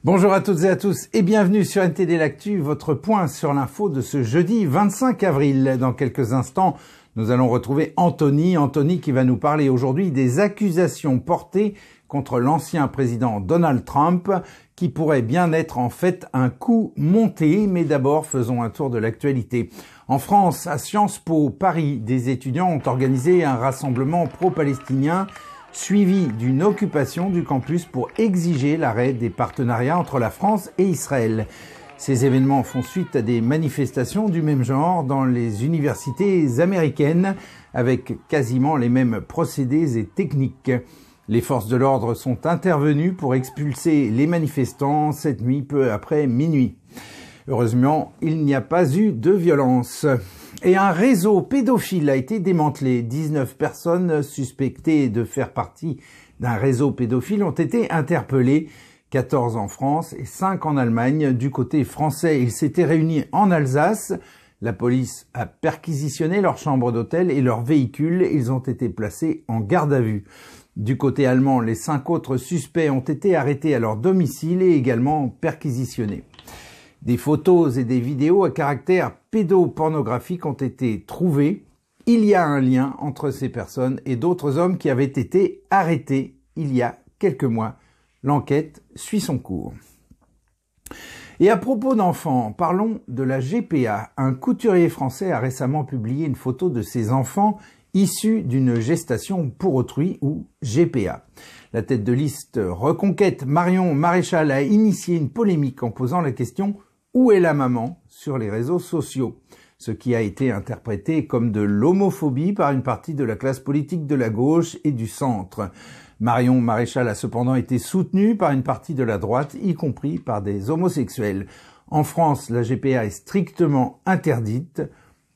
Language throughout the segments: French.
Bonjour à toutes et à tous et bienvenue sur NTD L'Actu, votre point sur l'info de ce jeudi 25 avril. Dans quelques instants, nous allons retrouver Anthony qui va nous parler aujourd'hui des accusations portées contre l'ancien président Donald Trump, qui pourrait bien être en fait un coup monté. Mais d'abord, faisons un tour de l'actualité. En France, à Sciences Po Paris, des étudiants ont organisé un rassemblement pro-palestinien suivi d'une occupation du campus pour exiger l'arrêt des partenariats entre la France et Israël. Ces événements font suite à des manifestations du même genre dans les universités américaines, avec quasiment les mêmes procédés et techniques. Les forces de l'ordre sont intervenues pour expulser les manifestants cette nuit, peu après minuit. Heureusement, il n'y a pas eu de violence. Et un réseau pédophile a été démantelé. 19 personnes suspectées de faire partie d'un réseau pédophile ont été interpellées. 14 en France et 5 en Allemagne. Du côté français, ils s'étaient réunis en Alsace. La police a perquisitionné leur chambre d'hôtel et leurs véhicules. Ils ont été placés en garde à vue. Du côté allemand, les 5 autres suspects ont été arrêtés à leur domicile et également perquisitionnés. Des photos et des vidéos à caractère pédopornographique ont été trouvées. Il y a un lien entre ces personnes et d'autres hommes qui avaient été arrêtés il y a quelques mois. L'enquête suit son cours. Et à propos d'enfants, parlons de la GPA. Un couturier français a récemment publié une photo de ses enfants issus d'une gestation pour autrui ou GPA. La tête de liste Reconquête, Marion Maréchal, a initié une polémique en posant la question « Où est la maman ?» sur les réseaux sociaux, ce qui a été interprété comme de l'homophobie par une partie de la classe politique de la gauche et du centre. Marion Maréchal a cependant été soutenue par une partie de la droite, y compris par des homosexuels. En France, la GPA est strictement interdite.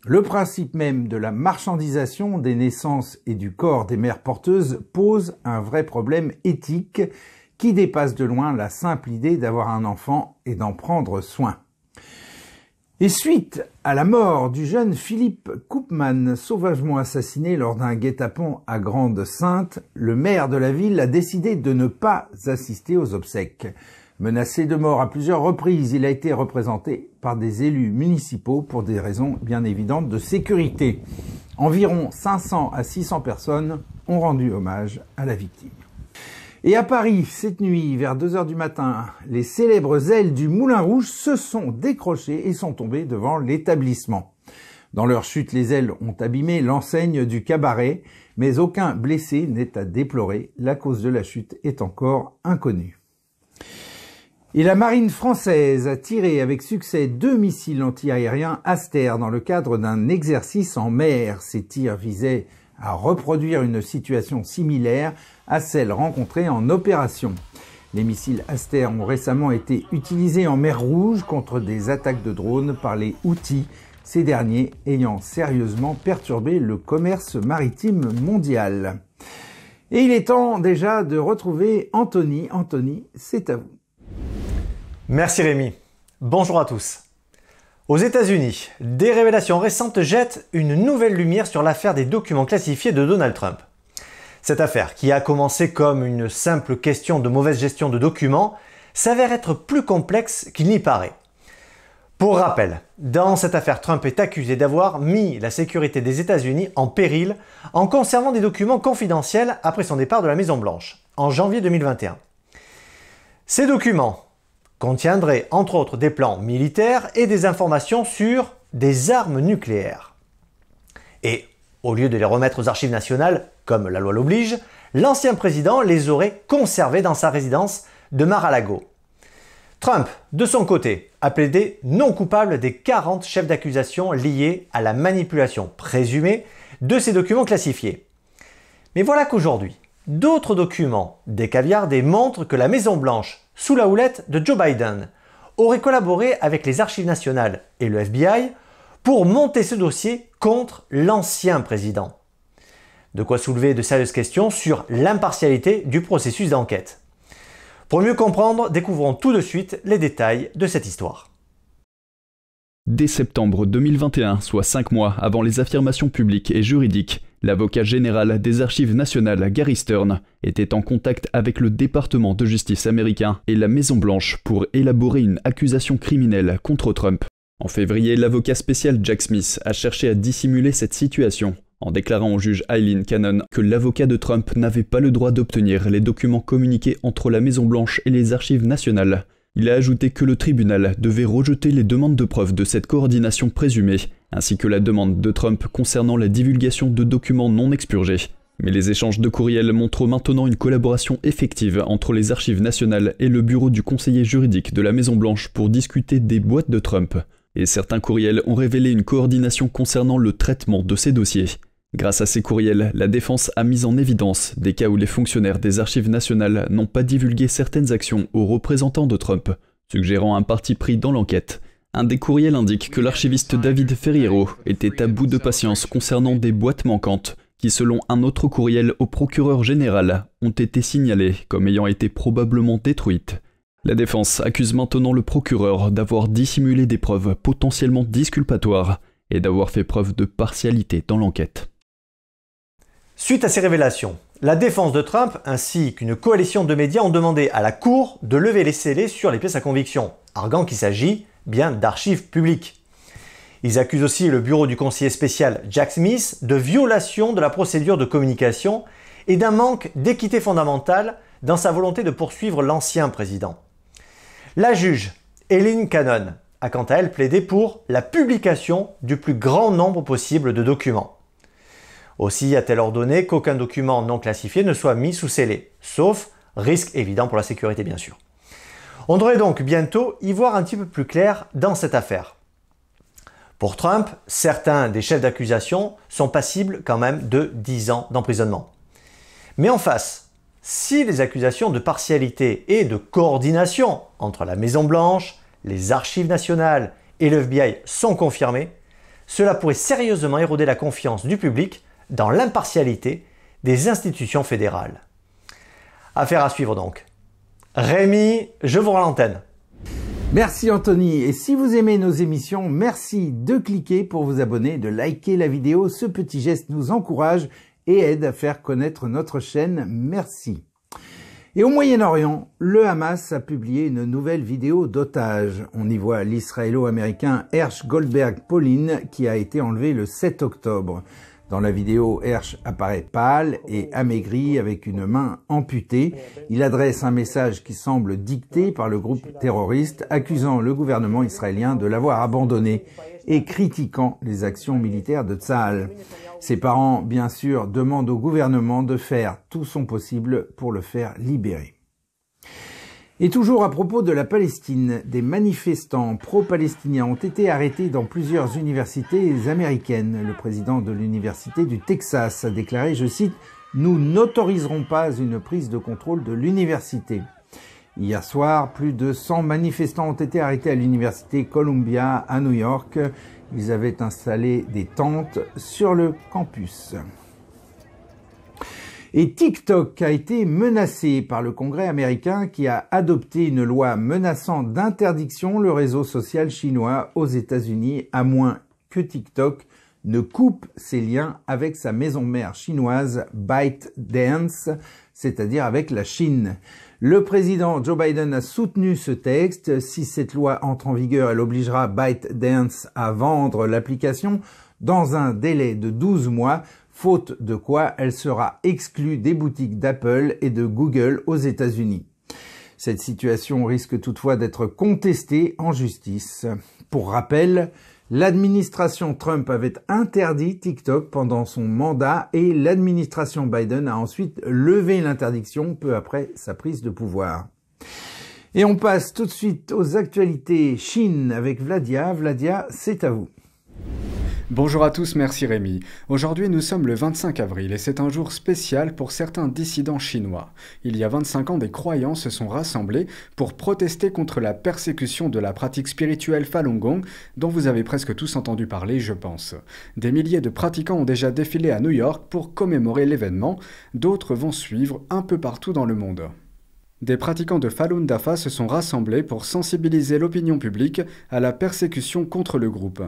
Le principe même de la marchandisation des naissances et du corps des mères porteuses pose un vrai problème éthique qui dépasse de loin la simple idée d'avoir un enfant et d'en prendre soin. Et suite à la mort du jeune Philippe Koopman, sauvagement assassiné lors d'un guet-apens à Grande-Synthe, le maire de la ville a décidé de ne pas assister aux obsèques. Menacé de mort à plusieurs reprises, il a été représenté par des élus municipaux pour des raisons bien évidentes de sécurité. Environ 500 à 600 personnes ont rendu hommage à la victime. Et à Paris, cette nuit, vers 2 heures du matin, les célèbres ailes du Moulin Rouge se sont décrochées et sont tombées devant l'établissement. Dans leur chute, les ailes ont abîmé l'enseigne du cabaret, mais aucun blessé n'est à déplorer. La cause de la chute est encore inconnue. Et la marine française a tiré avec succès 2 missiles antiaériens Aster dans le cadre d'un exercice en mer. Ces tirs visaient à reproduire une situation similaire à celle rencontrée en opération. Les missiles Aster ont récemment été utilisés en mer Rouge contre des attaques de drones par les Houthis, ces derniers ayant sérieusement perturbé le commerce maritime mondial. Et il est temps déjà de retrouver Anthony. Anthony, c'est à vous. Merci Rémi. Bonjour à tous. Aux États-Unis, des révélations récentes jettent une nouvelle lumière sur l'affaire des documents classifiés de Donald Trump. Cette affaire, qui a commencé comme une simple question de mauvaise gestion de documents, s'avère être plus complexe qu'il n'y paraît. Pour rappel, dans cette affaire, Trump est accusé d'avoir mis la sécurité des États-Unis en péril en conservant des documents confidentiels après son départ de la Maison-Blanche, en janvier 2021. Ces documents contiendrait entre autres des plans militaires et des informations sur des armes nucléaires. Et au lieu de les remettre aux archives nationales, comme la loi l'oblige, l'ancien président les aurait conservés dans sa résidence de Mar-a-Lago. Trump, de son côté, a plaidé non coupable des 40 chefs d'accusation liés à la manipulation présumée de ces documents classifiés. Mais voilà qu'aujourd'hui, d'autres documents décaviardés montrent que la Maison-Blanche, sous la houlette de Joe Biden, aurait collaboré avec les archives nationales et le FBI pour monter ce dossier contre l'ancien président. De quoi soulever de sérieuses questions sur l'impartialité du processus d'enquête. Pour mieux comprendre, découvrons tout de suite les détails de cette histoire. Dès septembre 2021, soit 5 mois avant les affirmations publiques et juridiques L'avocat général des Archives nationales, Gary Stern, était en contact avec le département de justice américain et la Maison-Blanche pour élaborer une accusation criminelle contre Trump. En février, l'avocat spécial Jack Smith a cherché à dissimuler cette situation en déclarant au juge Aileen Cannon que l'avocat de Trump n'avait pas le droit d'obtenir les documents communiqués entre la Maison-Blanche et les Archives nationales. Il a ajouté que le tribunal devait rejeter les demandes de preuve de cette coordination présumée, ainsi que la demande de Trump concernant la divulgation de documents non expurgés. Mais les échanges de courriels montrent maintenant une collaboration effective entre les Archives nationales et le bureau du conseiller juridique de la Maison-Blanche pour discuter des boîtes de Trump. Et certains courriels ont révélé une coordination concernant le traitement de ces dossiers. Grâce à ces courriels, la défense a mis en évidence des cas où les fonctionnaires des Archives nationales n'ont pas divulgué certaines actions aux représentants de Trump, suggérant un parti pris dans l'enquête. Un des courriels indique que l'archiviste David Ferriero était à bout de patience concernant des boîtes manquantes, qui selon un autre courriel au procureur général, ont été signalées comme ayant été probablement détruites. La défense accuse maintenant le procureur d'avoir dissimulé des preuves potentiellement disculpatoires et d'avoir fait preuve de partialité dans l'enquête. Suite à ces révélations, la défense de Trump ainsi qu'une coalition de médias ont demandé à la Cour de lever les scellés sur les pièces à conviction, arguant qu'il s'agit bien d'archives publiques. Ils accusent aussi le bureau du conseiller spécial Jack Smith de violation de la procédure de communication et d'un manque d'équité fondamentale dans sa volonté de poursuivre l'ancien président. La juge Aileen Cannon a quant à elle plaidé pour la publication du plus grand nombre possible de documents. Aussi a-t-elle ordonné qu'aucun document non classifié ne soit mis sous scellé, sauf risque évident pour la sécurité bien sûr. On devrait donc bientôt y voir un petit peu plus clair dans cette affaire. Pour Trump, certains des chefs d'accusation sont passibles quand même de 10 ans d'emprisonnement. Mais en face, si les accusations de partialité et de coordination entre la Maison-Blanche, les Archives nationales et le FBI sont confirmées, cela pourrait sérieusement éroder la confiance du public dans l'impartialité des institutions fédérales. Affaire à suivre donc. Rémi, je vous rends l'antenne. Merci Anthony, et si vous aimez nos émissions, merci de cliquer pour vous abonner, de liker la vidéo. Ce petit geste nous encourage et aide à faire connaître notre chaîne. Merci. Et au Moyen-Orient, le Hamas a publié une nouvelle vidéo d'otage. On y voit l'israélo-américain Hersh Goldberg Pauline qui a été enlevé le 7 octobre. Dans la vidéo, Hersh apparaît pâle et amaigri avec une main amputée. Il adresse un message qui semble dicté par le groupe terroriste, accusant le gouvernement israélien de l'avoir abandonné et critiquant les actions militaires de Tsahal. Ses parents, bien sûr, demandent au gouvernement de faire tout son possible pour le faire libérer. Et toujours à propos de la Palestine, des manifestants pro-palestiniens ont été arrêtés dans plusieurs universités américaines. Le président de l'université du Texas a déclaré, je cite, « Nous n'autoriserons pas une prise de contrôle de l'université ». Hier soir, plus de 100 manifestants ont été arrêtés à l'université Columbia à New York. Ils avaient installé des tentes sur le campus. Et TikTok a été menacé par le Congrès américain qui a adopté une loi menaçant d'interdiction le réseau social chinois aux États-Unis à moins que TikTok ne coupe ses liens avec sa maison mère chinoise ByteDance, c'est-à-dire avec la Chine. Le président Joe Biden a soutenu ce texte. Si cette loi entre en vigueur, elle obligera ByteDance à vendre l'application dans un délai de 12 mois, faute de quoi elle sera exclue des boutiques d'Apple et de Google aux États-Unis. Cette situation risque toutefois d'être contestée en justice. Pour rappel, l'administration Trump avait interdit TikTok pendant son mandat et l'administration Biden a ensuite levé l'interdiction peu après sa prise de pouvoir. Et on passe tout de suite aux actualités Chine avec Vladia. Vladia, c'est à vous. Bonjour à tous, merci Rémi. Aujourd'hui nous sommes le 25 avril et c'est un jour spécial pour certains dissidents chinois. Il y a 25 ans, des croyants se sont rassemblés pour protester contre la persécution de la pratique spirituelle Falun Gong, dont vous avez presque tous entendu parler, je pense. Des milliers de pratiquants ont déjà défilé à New York pour commémorer l'événement, d'autres vont suivre un peu partout dans le monde. Des pratiquants de Falun Dafa se sont rassemblés pour sensibiliser l'opinion publique à la persécution contre le groupe.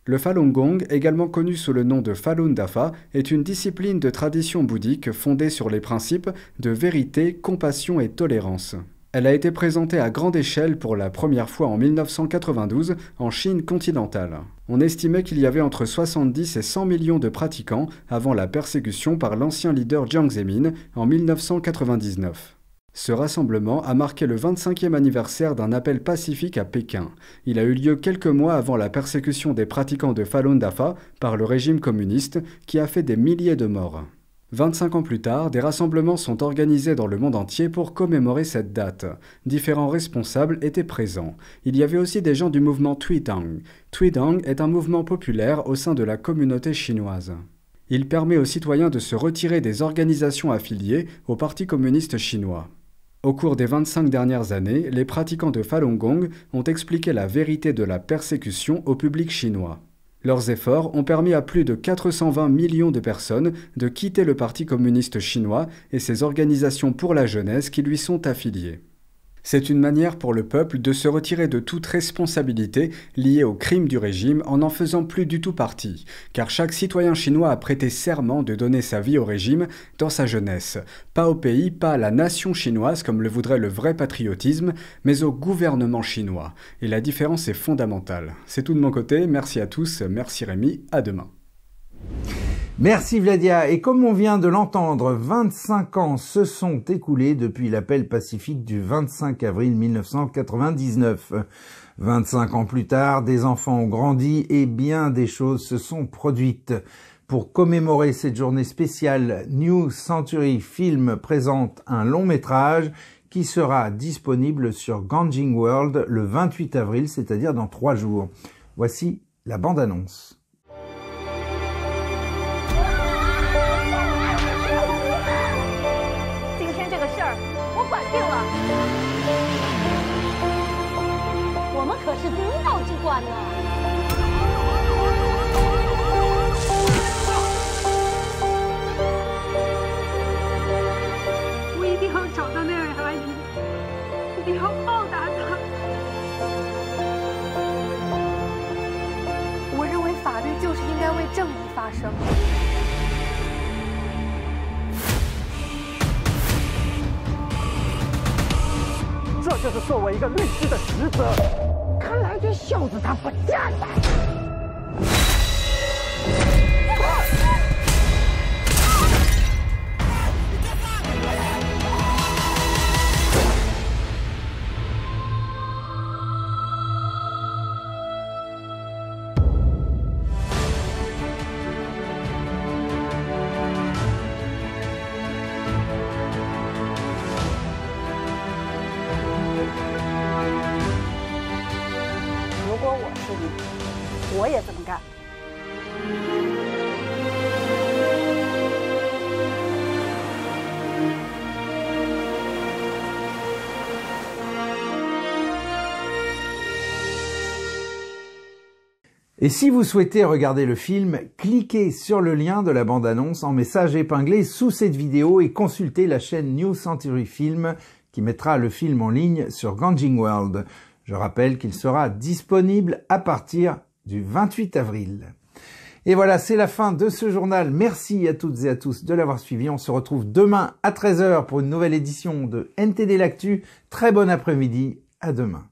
Le Falun Gong, également connu sous le nom de Falun Dafa, est une discipline de tradition bouddhique fondée sur les principes de vérité, compassion et tolérance. Elle a été présentée à grande échelle pour la première fois en 1992 en Chine continentale. On estimait qu'il y avait entre 70 et 100 millions de pratiquants avant la persécution par l'ancien leader Jiang Zemin en 1999. Ce rassemblement a marqué le 25e anniversaire d'un appel pacifique à Pékin. Il a eu lieu quelques mois avant la persécution des pratiquants de Falun Dafa par le régime communiste qui a fait des milliers de morts. 25 ans plus tard, des rassemblements sont organisés dans le monde entier pour commémorer cette date. Différents responsables étaient présents. Il y avait aussi des gens du mouvement Tuidang. Tuidang est un mouvement populaire au sein de la communauté chinoise. Il permet aux citoyens de se retirer des organisations affiliées au Parti communiste chinois. Au cours des 25 dernières années, les pratiquants de Falun Gong ont expliqué la vérité de la persécution au public chinois. Leurs efforts ont permis à plus de 420 millions de personnes de quitter le Parti communiste chinois et ses organisations pour la jeunesse qui lui sont affiliées. C'est une manière pour le peuple de se retirer de toute responsabilité liée aux crimes du régime en n'en faisant plus du tout partie, car chaque citoyen chinois a prêté serment de donner sa vie au régime dans sa jeunesse, pas au pays, pas à la nation chinoise comme le voudrait le vrai patriotisme, mais au gouvernement chinois. Et la différence est fondamentale. C'est tout de mon côté, merci à tous, merci Rémi, à demain. Merci Vladia. Et comme on vient de l'entendre, 25 ans se sont écoulés depuis l'appel pacifique du 25 avril 1999. 25 ans plus tard, des enfants ont grandi et bien des choses se sont produites. Pour commémorer cette journée spéciale, New Century Film présente un long métrage qui sera disponible sur Ganjing World le 28 avril, c'est-à-dire dans 3 jours. Voici la bande-annonce. 可是领导机关呢？我一定要找到那位阿姨，一定要报答她。我认为法律就是应该为正义发声。这就是作为一个律师的职责。 看来这袖子他不站了。我也这么干。Et si vous souhaitez regarder le film, cliquez sur le lien de la bande-annonce en message épinglé sous cette vidéo et consultez la chaîne New Century Film qui mettra le film en ligne sur Ganjing World. Je rappelle qu'il sera disponible à partir du 28 avril. Et voilà, c'est la fin de ce journal. Merci à toutes et à tous de l'avoir suivi. On se retrouve demain à 13 h pour une nouvelle édition de NTD l'Actu. Très bon après-midi. À demain.